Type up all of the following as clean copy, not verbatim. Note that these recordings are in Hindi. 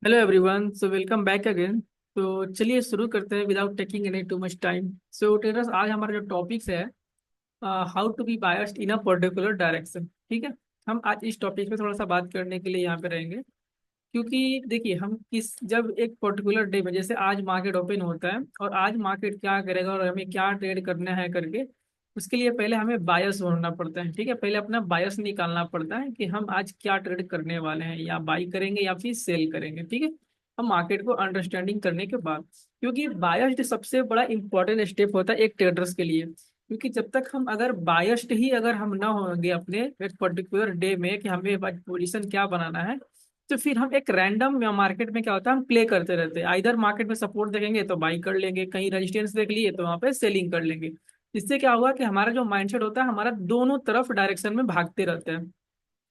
Hello everyone, so welcome back again. तो चलिए शुरू करते हैं without taking any too much time. So traders, आज हमारा जो टॉपिक्स है how to be biased in a particular direction. ठीक है। हम आज इस टॉपिक पे थोड़ा सा बात करने के लिए यहाँ पे रहेंगे, क्योंकि देखिए हम किस जब एक पर्टिकुलर डे में, जैसे आज मार्केट ओपन होता है और आज मार्केट क्या करेगा और हमें क्या ट्रेड करना है करके, उसके लिए पहले हमें बायस होना पड़ता है। ठीक है, पहले अपना बायस निकालना पड़ता है कि हम आज क्या ट्रेड करने वाले हैं, या बाई करेंगे या फिर सेल करेंगे। ठीक है, हम मार्केट को अंडरस्टैंडिंग करने के बाद, क्योंकि बायस्ड सबसे बड़ा इंपॉर्टेंट स्टेप होता है एक ट्रेडर्स के लिए। क्योंकि जब तक हम अगर बायस्ड ही अगर हम ना होंगे अपने एक पर्टिकुलर डे में कि हमें पोजीशन क्या बनाना है, तो फिर हम एक रैंडम मार्केट में क्या होता है, हम प्ले करते रहते हैं। इधर मार्केट में सपोर्ट देखेंगे तो बाई कर लेंगे, कहीं रेजिस्टेंस देख लिए तो वहां पे सेलिंग कर लेंगे। इससे क्या हुआ कि हमारा जो माइंडसेट होता है, हमारा दोनों तरफ डायरेक्शन में भागते रहते हैं,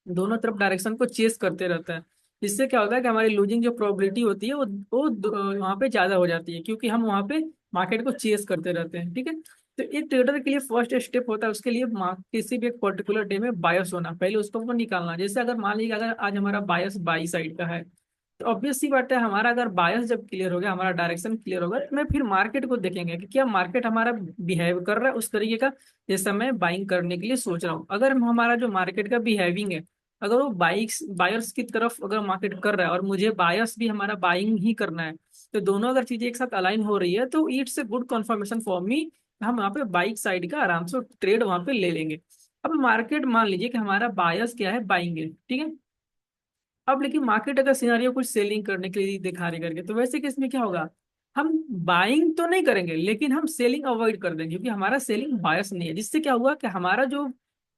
दोनों तरफ डायरेक्शन को चेस करते रहता है। इससे क्या होता है कि हमारी लूजिंग जो प्रोबेबिलिटी होती है वो वहाँ पे ज्यादा हो जाती है, क्योंकि हम वहाँ पे मार्केट को चेस करते रहते हैं। ठीक है, तो एक ट्रेडर के लिए फर्स्ट स्टेप होता है उसके लिए किसी भी एक पर्टिकुलर डे में बायस होना, पहले उसको वो निकालना। जैसे अगर मान लीजिए अगर आज हमारा बायस बाई साइड का है, तो ऑब्वियस सी बात है, हमारा अगर बायस जब क्लियर हो गया, हमारा डायरेक्शन क्लियर होगा, तो मैं फिर मार्केट को देखेंगे कि क्या मार्केट हमारा बिहेव कर रहा है उस तरीके का जैसा मैं बाइंग करने के लिए सोच रहा हूँ। अगर हमारा जो मार्केट का बिहेविंग है, अगर वो बाइक्स बायर्स की तरफ अगर मार्केट कर रहा है और मुझे बायर्स भी हमारा बाइंग ही करना है, तो दोनों अगर चीजें एक साथ अलाइन हो रही है तो it's a good confirmation for me. हम वहाँ पे बाइक साइड का आराम से ट्रेड वहाँ पे ले लेंगे। अब मार्केट मान लीजिए कि हमारा बायस क्या है, बाइंग है। ठीक है, अब लेकिन मार्केट अगर सिनारियो कुछ सेलिंग करने के लिए दिखा रही करके, तो वैसे केस में क्या होगा, हम बाइंग तो नहीं करेंगे लेकिन हम सेलिंग अवॉइड कर देंगे, क्योंकि हमारा सेलिंग बायस नहीं है। जिससे क्या हुआ कि हमारा जो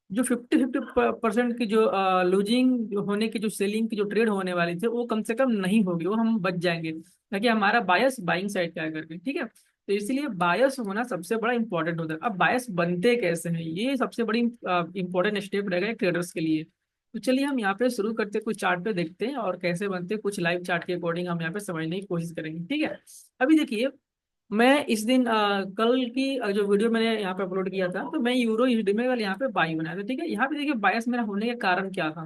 जो 50-50% की जो लूजिंग होने की, जो सेलिंग की जो ट्रेड होने वाली थी, वो कम से कम नहीं होगी, वो हम बच जाएंगे, ताकि हमारा बायस बाइंग साइड क्या करके। ठीक है, तो इसलिए बायस होना सबसे बड़ा इंपॉर्टेंट होता है। अब बायस बनते कैसे हैं, ये सबसे बड़ी इंपॉर्टेंट स्टेप रहेगा ट्रेडर्स के लिए। तो चलिए हम यहाँ पे शुरू करते हैं, कुछ चार्ट पे देखते हैं और कैसे बनते हैं, कुछ लाइव चार्ट के अकॉर्डिंग हम यहाँ पे समझने की कोशिश करेंगे। ठीक है, अभी देखिए, मैं इस दिन कल की जो वीडियो मैंने यहाँ पे अपलोड किया था, तो मैं यूरो यूएसडी में वाले यहाँ पे बाई बनाया था। ठीक है, यहाँ पे देखिए बायस मेरा होने का कारण क्या था,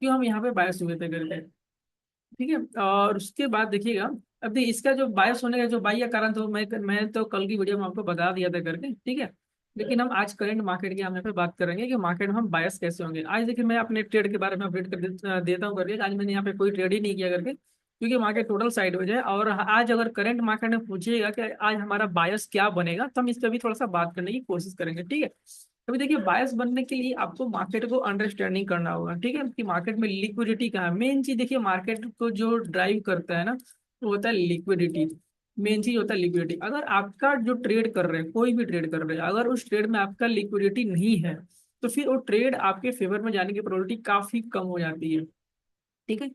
क्यों हम यहाँ पे बायस हुए थे करके। ठीक है, और उसके बाद देखिएगा, अब देखिए इसका जो बायस होने का जो बाई का कारण, तो मैं तो कल की वीडियो में आपको बता दिया था करके। ठीक है, लेकिन हम आज करंट मार्केट की हम यहाँ पे बात करेंगे कि मार्केट में हम बायस कैसे होंगे। आज देखिए मैं अपने ट्रेड के बारे में अपडेट देता हूँ करके। आज मैंने यहाँ पे कोई ट्रेड ही नहीं किया करके, क्योंकि मार्केट टोटल साइडवेज है। और आज अगर करंट मार्केट में पूछिएगा कि आज हमारा बायस क्या बनेगा, तो हम इस पर भी थोड़ा सा बात करने की कोशिश करेंगे। ठीक है, अभी देखिए बायस बनने के लिए आपको मार्केट को अंडरस्टैंडिंग करना होगा। ठीक है, कि मार्केट में लिक्विडिटी कहाँ है, मेन चीज देखिए मार्केट को जो ड्राइव करता है ना, वो होता है लिक्विडिटी। मेन चीज होता है लिक्विडिटी। अगर आपका जो ट्रेड कर रहे हैं, कोई भी ट्रेड कर रहे हैं, अगर उस ट्रेड में आपका लिक्विडिटी नहीं है, तो फिर वो ट्रेड आपके फेवर में जाने की प्रोबेबिलिटी काफी कम हो जाती है। ठीक है,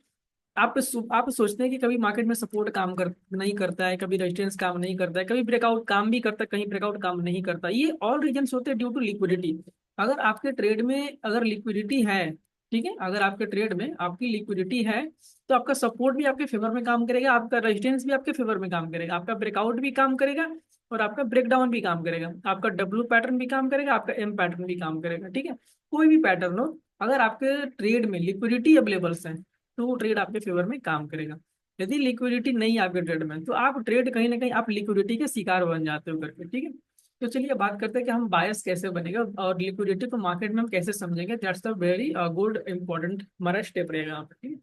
आप सोचते हैं कि कभी मार्केट में सपोर्ट काम कर नहीं करता है, कभी रेजिस्टेंस काम नहीं करता है, कभी ब्रेकआउट काम भी करता है, कहीं ब्रेकआउट काम नहीं करता। ये ऑल रीजंस होते हैं ड्यू टू लिक्विडिटी। अगर आपके ट्रेड में अगर लिक्विडिटी है, ठीक है, अगर आपके ट्रेड में आपकी लिक्विडिटी है, तो आपका सपोर्ट भी आपके फेवर में काम करेगा, आपका रेजिस्टेंस भी आपके फेवर में काम करेगा, आपका ब्रेकआउट भी काम करेगा, और आपका ब्रेकडाउन भी काम करेगा, आपका डब्ल्यू पैटर्न भी काम करेगा, आपका एम पैटर्न भी काम करेगा। ठीक है, कोई भी पैटर्न हो, अगर आपके ट्रेड में लिक्विडिटी अवेलेबल है, तो वो ट्रेड आपके फेवर में काम करेगा। यदि लिक्विडिटी नहीं है आपके ट्रेड में, तो आप ट्रेड कहीं ना कहीं आप लिक्विडिटी के शिकार बन जाते हो करके। ठीक है, तो चलिए बात करते हैं कि हम बायस कैसे बनेगा और लिक्विडिटी को मार्केट में हम कैसे समझेंगे। That's the very good important हमारा स्टेप रहेगा यहाँ पे। ठीक है,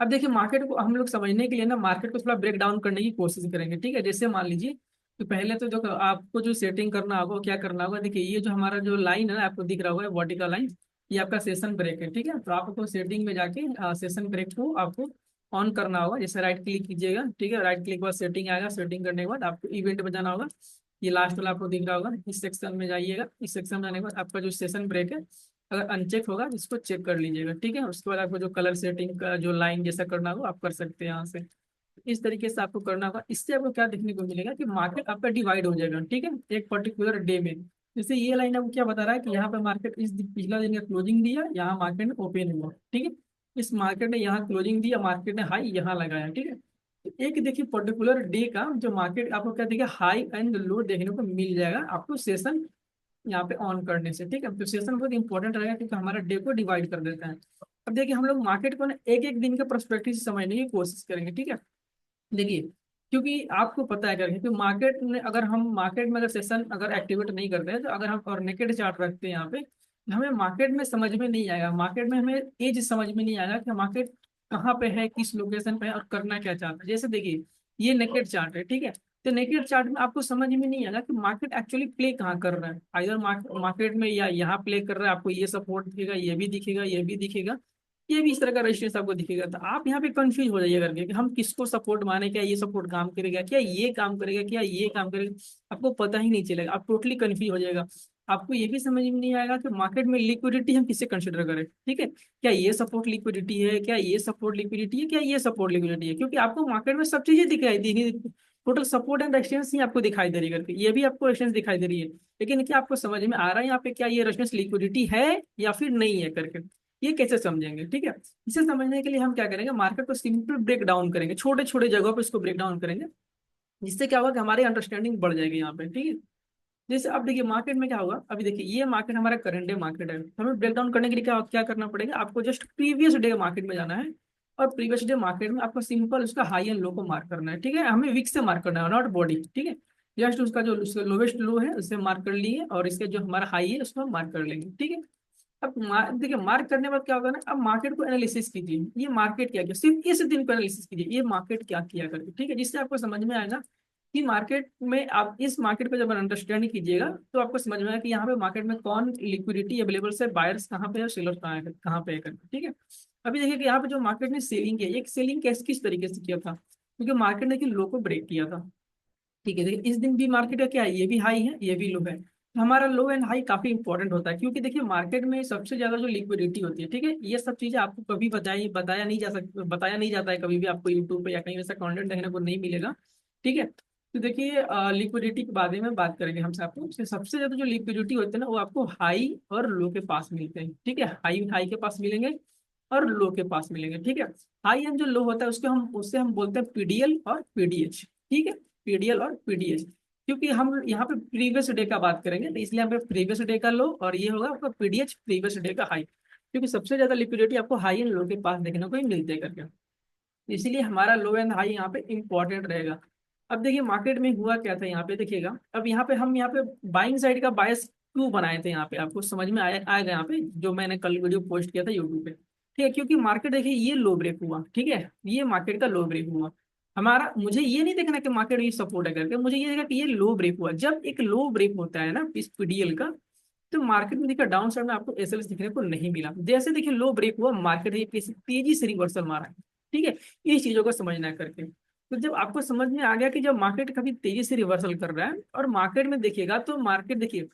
अब देखिए मार्केट को हम लोग समझने के लिए ना, मार्केट को थोड़ा ब्रेक डाउन करने की कोशिश करेंगे। ठीक है, जैसे मान लीजिए, तो पहले तो जो आपको जो सेटिंग करना होगा वो क्या करना होगा, देखिए ये जो हमारा जो लाइन है ना, आपको दिख रहा होगा वर्टिकल लाइन, ये आपका सेशन ब्रेक है। ठीक है, तो आपको सेटिंग में जाके सेशन ब्रेक को आपको ऑन करना होगा। जैसे राइट क्लिक कीजिएगा, ठीक है, राइट क्लिक के बाद सेटिंग आएगा, सेटिंग करने के बाद आपको इवेंट में जाना होगा। ये लास्ट वाला आपको दिख रहा होगा, इस सेक्शन में जाइएगा। इस सेक्शन में जाने के बाद आपका जो सेशन ब्रेक है, अगर अनचेक होगा इसको चेक कर लीजिएगा। ठीक है, उसके बाद आपको जो कलर सेटिंग का जो लाइन जैसा करना होगा आप कर सकते हैं यहाँ से। इस तरीके से आपको करना होगा। इससे आपको क्या देखने को मिलेगा कि मार्केट आपका डिवाइड हो जाएगा। ठीक है, एक पर्टिकुलर डे में, जैसे ये लाइन आपको क्या बता रहा है कि यहाँ पे मार्केट पिछला दिन का क्लोजिंग दिया, यहाँ मार्केट में ओपन हुआ। ठीक है, इस मार्केट ने यहाँ क्लोजिंग दिया, मार्केट ने हाई यहाँ लगाया। ठीक है, तो एक देखिए पर्टिकुलर डे का जो मार्केट आपको क्या देखिए, हाई एंड लो देखने को मिल जाएगा आपको सेशन यहाँ पे ऑन करने से। ठीक है, तो सेशन बहुत इंपॉर्टेंट रहेगा, क्योंकि हमारा डे को डिवाइड कर देता है। अब देखिए हम लोग मार्केट को ना एक एक दिन के पर्सपेक्टिव से समझने की कोशिश करेंगे, ठीक है। देखिए, क्योंकि आपको पता है करके, क्योंकि मार्केट में अगर हम मार्केट में अगर सेशन अगर एक्टिवेट नहीं करते हैं, तो अगर हम और नेकेड चार्ट रखते हैं यहाँ पे, तो हमें मार्केट में समझ में नहीं आएगा, मार्केट में हमें एज समझ में नहीं आएगा कि मार्केट कहाँ पे है, किस लोकेशन पे है और करना क्या चाहता है। जैसे देखिए, ये नेकेड चार्ट है, ठीक है। तो नेकेड चार्ट में आपको समझ में नहीं आएगा कि मार्केट एक्चुअली प्ले कहाँ कर रहा है, आइदर मार्केट में या यहाँ प्ले कर रहा है, आपको ये सपोर्ट दिखेगा, ये भी दिखेगा, ये भी दिखेगा, ये भी इस तरह का रेजिस्टेंस आपको दिखेगा। तो आप यहाँ पे कंफ्यूज हो जाइए करके कि हम किसको सपोर्ट माने, क्या ये सपोर्ट काम करेगा, क्या ये काम करेगा, क्या ये काम करेगा, आपको पता ही नहीं चलेगा, आप टोटली कंफ्यूज हो जाएगा। आपको ये भी समझ में नहीं आएगा कि मार्केट में लिक्विडिटी हम किसे कंसिडर करें, ठीक है। क्या ये सपोर्ट लिक्विडिटी है, क्या ये सपोर्ट लिक्विडिटी है, क्या ये सपोर्ट लिक्विडिटी है, क्योंकि आपको मार्केट में सब चीजें दिखाई देगी, टोटल सपोर्ट एंड रेजिस्टेंस ही आपको दिखाई दे रही है करके, ये भी आपको रेजिस्टेंस दिखाई दे रही है। लेकिन क्या आपको समझ में आ रहा है यहाँ पे क्या ये रेजिस्टेंस लिक्विडिटी है या फिर नहीं है करके, ये कैसे समझेंगे, ठीक है। इसे समझने के लिए हम क्या करेंगे, मार्केट को सिंपल ब्रेक डाउन करेंगे, छोटे छोटे जगहों पे इसको ब्रेक डाउन करेंगे, जिससे क्या होगा कि हमारी अंडरस्टैंडिंग बढ़ जाएगी यहाँ पे, ठीक है। जैसे अब देखिए मार्केट में क्या होगा, अभी देखिए ये मार्केट हमारा करंट डे मार्केट है, हमें ब्रेक डाउन करने के लिए क्या क्या करना पड़ेगा, आपको जस्ट प्रीवियस डे मार्केट में जाना है, और प्रीवियस डे मार्केट में आपको सिंपल उसका हाई एंड लो को मार्क करना है, ठीक है। हमें विक से मार्क करना है, नॉट बॉडी, ठीक है। जस्ट उसका जो लोवेस्ट लो है उसे मार्क कर लिए, और इसके जो हमारा हाई है उसको मार्क कर लेंगे, ठीक है। अब देखिए मार्क करने के बाद क्या होगा ना, अब मार्केट को एनालिसिस कीजिए, ये मार्केट क्या किया, सिर्फ इस दिन को एनालिसिस कीजिए, ये मार्केट क्या किया करके, ठीक है। जिससे आपको समझ में आएगा कि मार्केट में, आप इस मार्केट को जब अंडरस्टैंड कीजिएगा तो आपको समझ में आएगा कि यहाँ पे मार्केट में कौन लिक्विडिटी अवेलेबल है, बायर्स कहाँ पे है और सेलर कहाँ पे है करके, ठीक है। अभी देखिए कि यहाँ पे जो मार्केट ने सेलिंग किया, एक सेलिंग कैसे किस तरीके से किया था, क्योंकि मार्केट ने कि लो को ब्रेक किया था, ठीक है। देखिए इस दिन भी मार्केट का क्या है, ये भी हाई है, ये भी लो है, तो हमारा लो एंड हाई काफी इंपॉर्टेंट होता है, क्योंकि देखिए मार्केट में सबसे ज्यादा जो लिक्विडिटी होती है, ठीक है, ये सब चीजें आपको कभी बताया नहीं जाता है, कभी भी आपको यूट्यूब पे या कहीं ऐसा कंटेंट देखने को नहीं मिलेगा, ठीक है। तो देखिए लिक्विडिटी के बारे में बात करेंगे हमसे, आपको सबसे ज्यादा जो लिक्विडिटी होती है ना, वो आपको हाई और लो के पास मिलते हैं, ठीक है। हाई हाई के पास मिलेंगे और लो के पास मिलेंगे, ठीक है। हाई एंड जो लो होता है उससे हम बोलते हैं पीडीएल और पीडीएच, ठीक है। पीडीएल और पीडीएच, क्योंकि हम यहाँ पे प्रीवियस डे का बात करेंगे, तो इसलिए यहाँ पे प्रीवियस डे का लो, और ये होगा आपका पीडीएच प्रीवियस डे का हाई, क्योंकि सबसे ज्यादा लिक्विडिटी आपको हाई एंड लो के पास देखने को ही मिलते हैं करके, इसीलिए हमारा लो एंड हाई यहाँ पे इंपॉर्टेंट रहेगा। अब देखिए मार्केट में हुआ क्या था यहाँ पे देखिएगा, अब यहाँ पे बाइंग साइड का बायस क्यों बनाए थे, यहाँ पे आपको समझ में आएगा यहाँ पे, जो मैंने कल वीडियो पोस्ट किया था यूट्यूब पे, ठीक है। क्योंकि मार्केट देखिए ये लो ब्रेक हुआ, ठीक है, ये मार्केट का लो ब्रेक हुआ, हमारा मुझे ये नहीं देखना कि मार्केट ये सपोर्ट है करके, मुझे ये देखना कि ये लो ब्रेक हुआ। जब एक लो ब्रेक होता है ना इस पीडीएल का, तो मार्केट में देखिए डाउन साइड में आपको एसएलएस दिखने को नहीं मिला, जैसे देखिए लो ब्रेक हुआ, मार्केट तेजी से रिवर्सल मारा है, ठीक है। ये चीजों को समझना है करके, तो जब आपको समझ में आ गया कि जब मार्केट कभी तेजी से रिवर्सल कर रहा है, और मार्केट में देखिएगा तो मार्केट देखिए,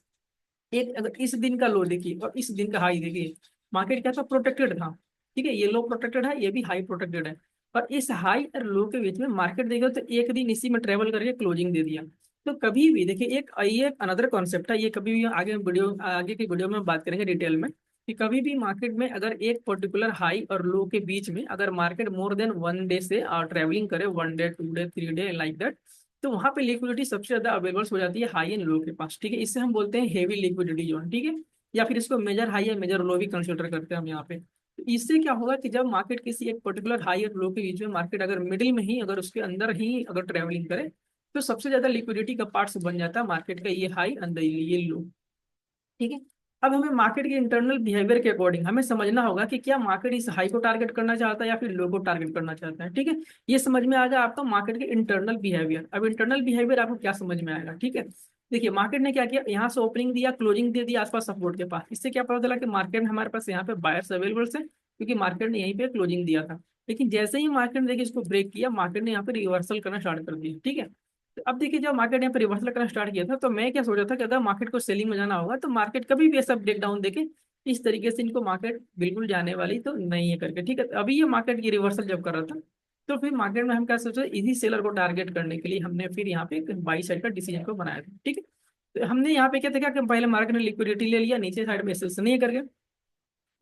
एक अगर इस दिन का लो देखिए और इस दिन का हाई देखिए, मार्केट क्या था, प्रोटेक्टेड था, ठीक है। ये लो प्रोटेक्टेड है, ये भी हाई प्रोटेक्टेड है, और इस हाई और लो के बीच में मार्केट देखिए तो एक दिन इसी में ट्रेवल करके क्लोजिंग दे दिया। तो कभी भी देखिए एक ये अनदर कॉन्सेप्ट है, ये कभी भी आगे की वीडियो में बात करेंगे डिटेल में, कि कभी भी मार्केट में अगर एक पर्टिकुलर हाई और लो के बीच में अगर market more than one day से ट्रेवलिंग करे, one day, two day, three day like that, तो वहां पे लिक्विडिटी सबसे ज्यादा अवेलेबल हो जाती है हाई एंड लो के पास, ठीक है। इससे हम बोलते हैं हेवी लिक्विडिटी जोन, ठीक है, या फिर इसको मेजर हाई या मेजर लो भी कंसिडर करते हैं हम यहाँ पे। तो इससे क्या होगा कि जब मार्केट किसी एक पर्टिकुलर हाई और लो के बीच में, मार्केट अगर मिडिल में ही, अगर उसके अंदर ही अगर ट्रेवलिंग करे, तो सबसे ज्यादा लिक्विडिटी का पार्ट बन जाता है मार्केट का ये हाई अंदर ये लो, ठीक है। अब हमें मार्केट के इंटरनल बिहेवियर के अकॉर्डिंग हमें समझना होगा कि क्या मार्केट इस हाई को टारगेट करना चाहता है या फिर लो को टारगेट करना चाहता है, ठीक है। ये समझ में आ गया आपका मार्केट के इंटरनल बिहेवियर। अब इंटरनल बिहेवियर आपको क्या समझ में आएगा, ठीक है। देखिए मार्केट ने क्या किया, यहाँ से ओपनिंग दिया, क्लोजिंग दे दिया आसपास सपोर्ट के पास, इससे क्या पता चला कि मार्केट में हमारे पास यहाँ पे बायर्स अवेलेबल है, क्योंकि मार्केट ने यहीं पे क्लोजिंग दिया था। लेकिन जैसे ही मार्केट ने देखिए इसको ब्रेक किया, मार्केट ने यहाँ पे रिवर्सल करना स्टार्ट कर दिया, ठीक है। तो अब देखिए जब मार्केट यहाँ पे रिवर्सल करना स्टार्ट किया था, तो मैं क्या सोचा था कि अगर मार्केट को सेलिंग में जाना होगा तो मार्केट कभी भी ऐसा ब्रेक डाउन देके इस तरीके से इनको मार्केट बिल्कुल जाने वाली तो नहीं है करके, ठीक है। तो अभी ये मार्केट की रिवर्सल जब कर रहा था, तो फिर मार्केट में हम क्या सोचे, इसी सेलर को टारगेट करने के लिए हमने फिर यहाँ पे बाई साइड का डिसीजन को बनाया था, ठीक है। तो हमने यहाँ पे क्या था कि पहले मार्केट ने लिक्विडिटी ले लिया, नीचे साइड में सेल्स नहीं करके,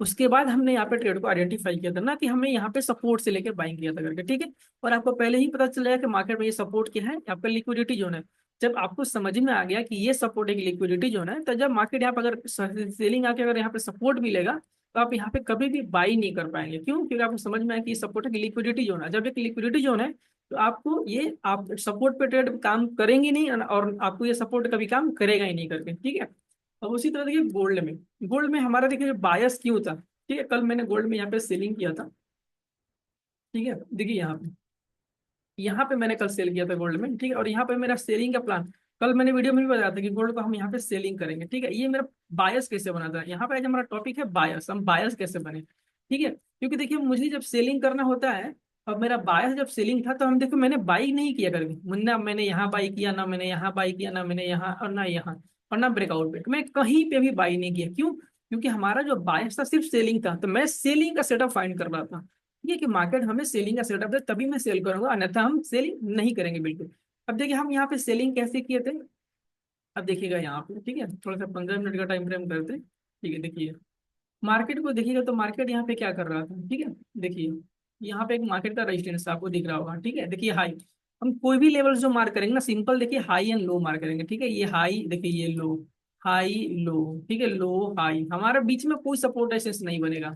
उसके बाद हमने यहाँ पे ट्रेड को आइडेंटिफाई किया था ना, कि हमें यहाँ पे सपोर्ट से लेकर बाइंग किया था करके, ठीक है। और आपको पहले ही पता चल जाएगा कि मार्केट में ये सपोर्ट क्या है, आपका लिक्विडिटी जोन है। जब आपको समझ में आ गया कि ये सपोर्ट एक लिक्विडिटी जोन है, तो जब मार्केट यहाँ पर अगर सेलिंग आके अगर यहाँ पे सपोर्ट मिलेगा तो आप यहाँ पे कभी भी बाई नहीं कर पाएंगे। क्यों? क्योंकि आपको समझ में आया कि सपोर्ट है कि लिक्विडिटी जोन है। जब एक लिक्विडिटी जोन है तो आपको ये आप सपोर्ट पे ट्रेड काम करेंगे नहीं, और आपको ये सपोर्ट कभी काम करेगा ही नहीं करके, ठीक है। अब उसी तरह देखिए गोल्ड में हमारा देखिए बायस क्यों था, ठीक है। कल मैंने गोल्ड में यहाँ पे सेलिंग किया था, ठीक है। देखिए यहाँ पे मैंने कल सेल किया था गोल्ड में, ठीक है। और यहाँ पे मेरा सेलिंग का प्लान, कल मैंने वीडियो में भी बताया था कि गोल्ड को हम यहाँ पे सेलिंग करेंगे, ठीक है। ये मेरा बायस कैसे बना था, यहाँ पे आज हमारा टॉपिक है बायस, हम बायस कैसे बने, ठीक है। क्योंकि देखिए मुझे जब सेलिंग करना होता है, और मेरा बायस जब सेलिंग था, तो हम देखो मैंने बाई नहीं किया करके, मुन्ना मैंने यहाँ बाई किया ना, मैंने यहाँ बाई किया ना, मैंने यहाँ और ना यहाँ, और ना ब्रेकआउट पे मैं कहीं पे भी बाई नहीं किया। क्यों? क्योंकि हमारा जो बायस था सिर्फ सेलिंग था, तो मैं सेलिंग का सेटअप फाइंड कर रहा था। ये कि मार्केट हमें सेलिंग का सेटअप दे तभी मैं सेल करूंगा, अन्यथा हम सेलिंग नहीं करेंगे बिल्कुल। अब देखिए हम यहाँ पे सेलिंग कैसे किए थे, अब देखिएगा यहाँ पे, ठीक है। थोड़ा सा 15 मिनट का टाइम फ्रेम करते हैं, ठीक है। देखिए मार्केट को देखिएगा, तो मार्केट यहाँ पे क्या कर रहा था, ठीक है। देखिए यहाँ पे एक मार्केट का रेजिस्टेंस आपको दिख रहा होगा, ठीक है। देखिए हाई, हम कोई भी लेवल जो मार्क करेंगे ना, सिंपल देखिए हाई एंड लो मार्क करेंगे, ठीक है। ये हाई, देखिए ये लो, हाई लो, ठीक है, लो हाई, हमारा बीच में कोई सपोर्ट एसेस नहीं बनेगा।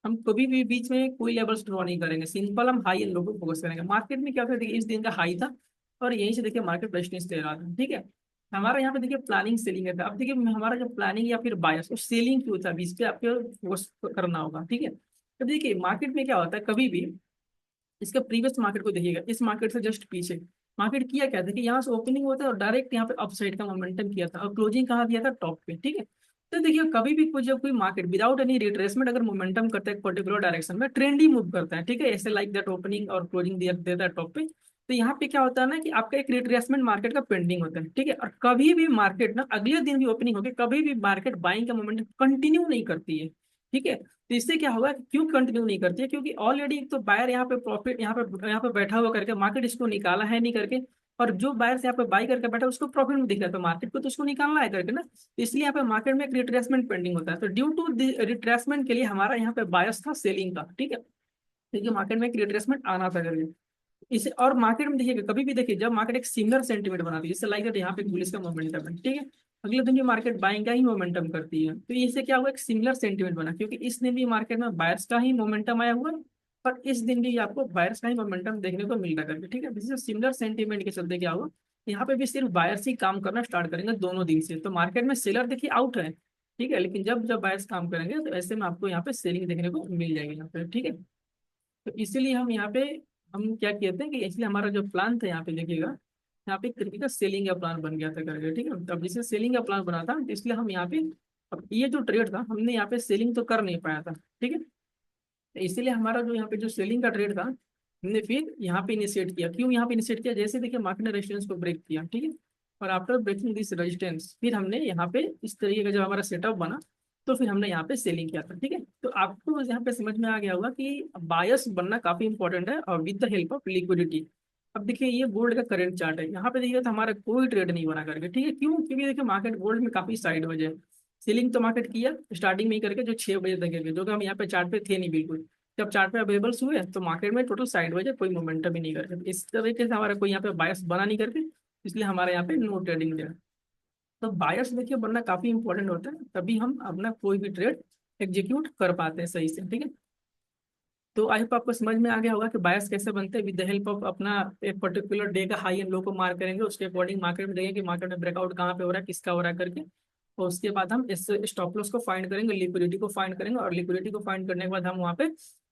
हम कभी भी बीच में कोई लेवल्स ड्रॉ नहीं करेंगे, सिंपल हम हाई एंड लो पे फोकस करेंगे। मार्केट में क्या था, देखिए इस दिन का हाई था, और यहीं से देखिए मार्केट रेजिस्टेंस दे रहा था, ठीक है। हमारा यहाँ पे देखिए प्लानिंग सेलिंग है था। अब देखिए हमारा जो प्लानिंग या फिर बायस, वो सेलिंग क्यों था, बीच पे आपको फोकस करना होगा, ठीक है। तो देखिए मार्केट में क्या होता है कभी भी, इसका प्रीवियस मार्केट को देखिएगा, इस मार्केट से जस्ट पीछे मार्केट किया क्या था कि यहाँ से ओपनिंग होता है और डायरेक्ट यहाँ पे अपसाइड का मोमेंटम किया था, और क्लोजिंग कहाँ दिया था, टॉप पे, ठीक है। तो देखिए कभी भी कोई जब कोई मार्केट विदाउट एनी रिट्रेसमेंट अगर मोमेंटम करता है पर्टिकुलर डायरेक्शन में, ट्रेंडी मूव करता है, ठीक है, ऐसे लाइक दैट ओपनिंग और क्लोजिंग दिया देता है टॉप पे, तो यहाँ पे क्या होता है ना कि आपका एक रिट्रेसमेंट मार्केट का पेंडिंग होता है, ठीक है। और कभी भी मार्केट ना अगले दिन भी ओपनिंग होगी, कभी भी मार्केट बाइंग का मोमेंटम कंटिन्यू नहीं करती है, ठीक है। तो इससे क्या होगा, क्यों कंटिन्यू नहीं करती है, क्योंकि ऑलरेडी तो बायर यहाँ पे प्रॉफिट यहाँ पे बैठा हुआ करके मार्केट इसको निकाला है नहीं करके, और जो बायर यहाँ पे बाई करके बैठा है उसको प्रॉफिट में दिख रहा है, तो मार्केट को तो उसको निकालना है करके ना, तो इसलिए यहाँ पे मार्केट में एक रिट्रेसमेंट पेंडिंग होता है। तो ड्यू टू रिट्रेसमेंट के लिए हमारा यहाँ पे बायस था सेलिंग का, ठीक है, क्योंकि मार्केट में एक रिट्रेसमेंट आना था करके इसे। और मार्केट में देखिएगा कभी भी देखिए जब मार्केट एक सिमिलर सेंटीमेंट बनाती है, जैसे लाइक दैट यहाँ पे पुलिस का मोमेंटम है, ठीक है, अगले दिन भी मार्केट बाइंग का ही मोमेंटम करती है, तो इससे क्या हुआ, एक सिमिलर सेंटीमेंट बना, क्योंकि इस दिन भी मार्केट में बायर्स का ही मोमेंटम आया हुआ है, और इस दिन भी आपको बायर्स का ही मोमेंटम देखने को मिल रहा है, ठीक है। जिससे सिमिलर सेंटीमेंट के चलते क्या हुआ, यहाँ पे भी सिर्फ बायर्स ही काम करना स्टार्ट करेंगे दोनों दिन से, तो मार्केट में सेलर देखिए आउट है, ठीक है। लेकिन जब जब बायर्स काम करेंगे तो ऐसे में आपको यहाँ पे सेलिंग देखने को मिल जाएगी यहाँ पे, ठीक है। तो इसीलिए हम यहाँ पे हम क्या कहते हैं कि इसलिए हमारा जो प्लान था यहाँ पे देखिएगा, यहाँ पे एक तरीके का सेलिंग का प्लान बन गया था करके, ठीक है। तब जिसे सेलिंग का प्लान बना था तो इसलिए हम यहाँ पे, अब ये जो ट्रेड था हमने यहाँ पे सेलिंग तो कर नहीं पाया था, ठीक है। तो इसीलिए हमारा जो यहाँ पे जो सेलिंग का ट्रेड था हमने फिर यहाँ पे इनिशिएट किया। क्यों यहाँ पे इनिशिएट किया, जैसे देखिए मार्केट ने रेजिस्टेंस को ब्रेक किया, ठीक है, और आफ्टर ब्रेकिंग दिस रेजिस्टेंस फिर हमने यहाँ पे इस तरीके का जब हमारा सेटअप बना, तो फिर हमने यहाँ पे सेलिंग किया था, ठीक है। तो आपको यहाँ पे समझ में आ गया होगा कि बायस बनना काफी इंपॉर्टेंट है, और with the help of liquidity. अब देखिए ये गोल्ड का करंट चार्ट है, यहाँ पे देखिए तो हमारा कोई ट्रेड नहीं बना करके, ठीक है। क्यों? क्योंकि देखिए मार्केट गोल्ड में काफी साइड वजह है, सेलिंग तो मार्केट किया स्टार्टिंग में ही करके जो 6 बजे तक है, जो कि हम यहाँ पे चार्ट पे थे नहीं बिल्कुल, जब चार्ट पे अवेलेबल हुए तो मार्केट में टोटल साइड वजह कोई मोमेंटम ही नहीं करके, इस तरीके से हमारा कोई यहाँ पे बायस बना नहीं करके, इसलिए हमारे यहाँ पे नो ट्रेडिंग दिया। तो बायस देखिए बनना काफी इंपॉर्टेंट होता है, तभी हम अपना कोई भी ट्रेड एग्जीक्यूट कर पाते हैं सही से, ठीक है। तो आई होप आपको समझ में आ गया होगा कि बायस कैसे बनते हैं, विद द हेल्प ऑफ अपना एक पर्टिकुलर डे का हाई एंड लो को मार्क करेंगे, उसके अकॉर्डिंग मार्केट में देखेंगे कि मार्केट में ब्रेकआउट कहाँ पे हो रहा है, किसका हो रहा है करके, और उसके बाद हम इस स्टॉप लॉस को फाइंड करेंगे, लिक्विडिटी को फाइंड करेंगे, और लिक्विडिटी को फाइंड करने के बाद हम वहाँ पे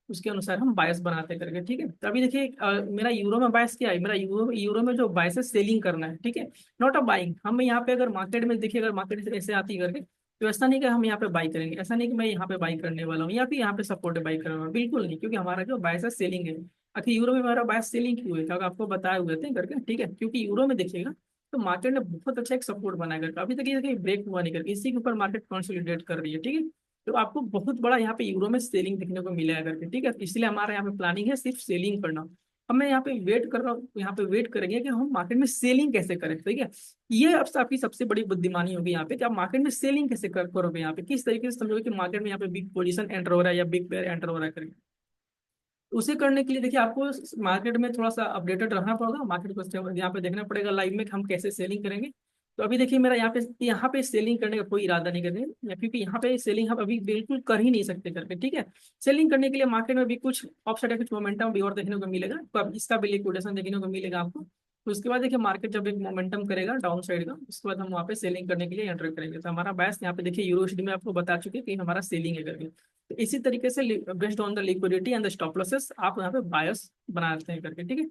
उसके अनुसार हम बायस बनाते करके, ठीक है। तो अभी देखिए मेरा यूरो में बायस क्या है, मेरा यूरो यूरो में जो बायस है सेलिंग करना है, ठीक है, नॉट अ बाइंग। हम यहाँ पे अगर मार्केट में देखिए, अगर मार्केट ऐसे आती करके, तो ऐसा नहीं कि हम यहाँ पे बाई करेंगे, ऐसा नहीं कि मैं यहाँ पे बाई करने वाला हूँ या फिर यहाँ पे सपोर्ट बाई कर रहा हूँ, बिल्कुल नहीं, क्योंकि हमारा जो बायस है सेलिंग है। आखिर यूरो में हमारा बायस सेलिंग क्यों है, क्योंकि आपको बताए हुए थे करके, ठीक है, क्योंकि यूरो में देखिएगा तो मार्केट ने बहुत अच्छा एक सपोर्ट बनाया करके, अभी तक ये देखिए ब्रेक हुआ नहीं करके, इसी के ऊपर मार्केट कंसोलिडेट कर रही है, ठीक है। तो आपको बहुत बड़ा यहाँ पे यूरो में सेलिंग देखने को मिला है करके, ठीक है, इसलिए हमारा यहाँ पे प्लानिंग है सिर्फ सेलिंग करना। अब मैं यहाँ पे वेट कर रहा हूँ, यहाँ पे वेट करेंगे कि हम मार्केट में सेलिंग कैसे करें, ठीक है। ये अब आपकी सबसे बड़ी बुद्धिमानी होगी यहाँ पे कि आप मार्केट में सेलिंग कैसे करोगे, यहाँ पे किस तरीके से समझोगे कि मार्केट में यहाँ पे बिग पोजीशन एंटर हो रहा है या बिग पेयर एंटर हो रहा है करके। उसे करने के लिए देखिए आपको मार्केट में थोड़ा सा अपडेटेड रहना पड़ेगा, मार्केट को यहाँ पे देखना पड़ेगा लाइव में कि हम कैसे सेलिंग करेंगे। तो अभी देखिए मेरा यहाँ पे सेलिंग करने का कोई इरादा नहीं कर रहे हैं, क्योंकि यहाँ पे सेलिंग हम अभी बिल्कुल कर ही नहीं सकते करके, ठीक है। सेलिंग करने के लिए मार्केट में भी कुछ अपसाइड है, कुछ मोमेंटम भी और देखने को मिलेगा, तो अब इसका भी लिक्विडेशन देखने को मिलेगा आपको। तो उसके बाद देखिए मार्केट जब एक मोमेंटम करेगा डाउन साइड का, उसके बाद हम वहाँ पे सेलिंग करने के लिए एंटर करेंगे। तो हमारा बैस यहाँ पे देखिए यूरोसिटी में आपको बता चुके हैं कि हमारा सेलिंग है करके। तो इसी तरीके से based on the liquidity and the stop losses आप यहाँ पे बायस बनाते हैं करके, ठीक है।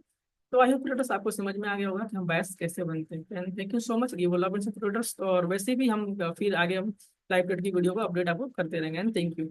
तो आई होप ट्रेडर्स आपको समझ में आ गया होगा कि हम बायस कैसे बनते हैं। And thank you so much traders. और वैसे भी हम फिर आगे हम लाइव ट्रेड की वीडियो को अपडेट आपको करते रहेंगे। And thank you.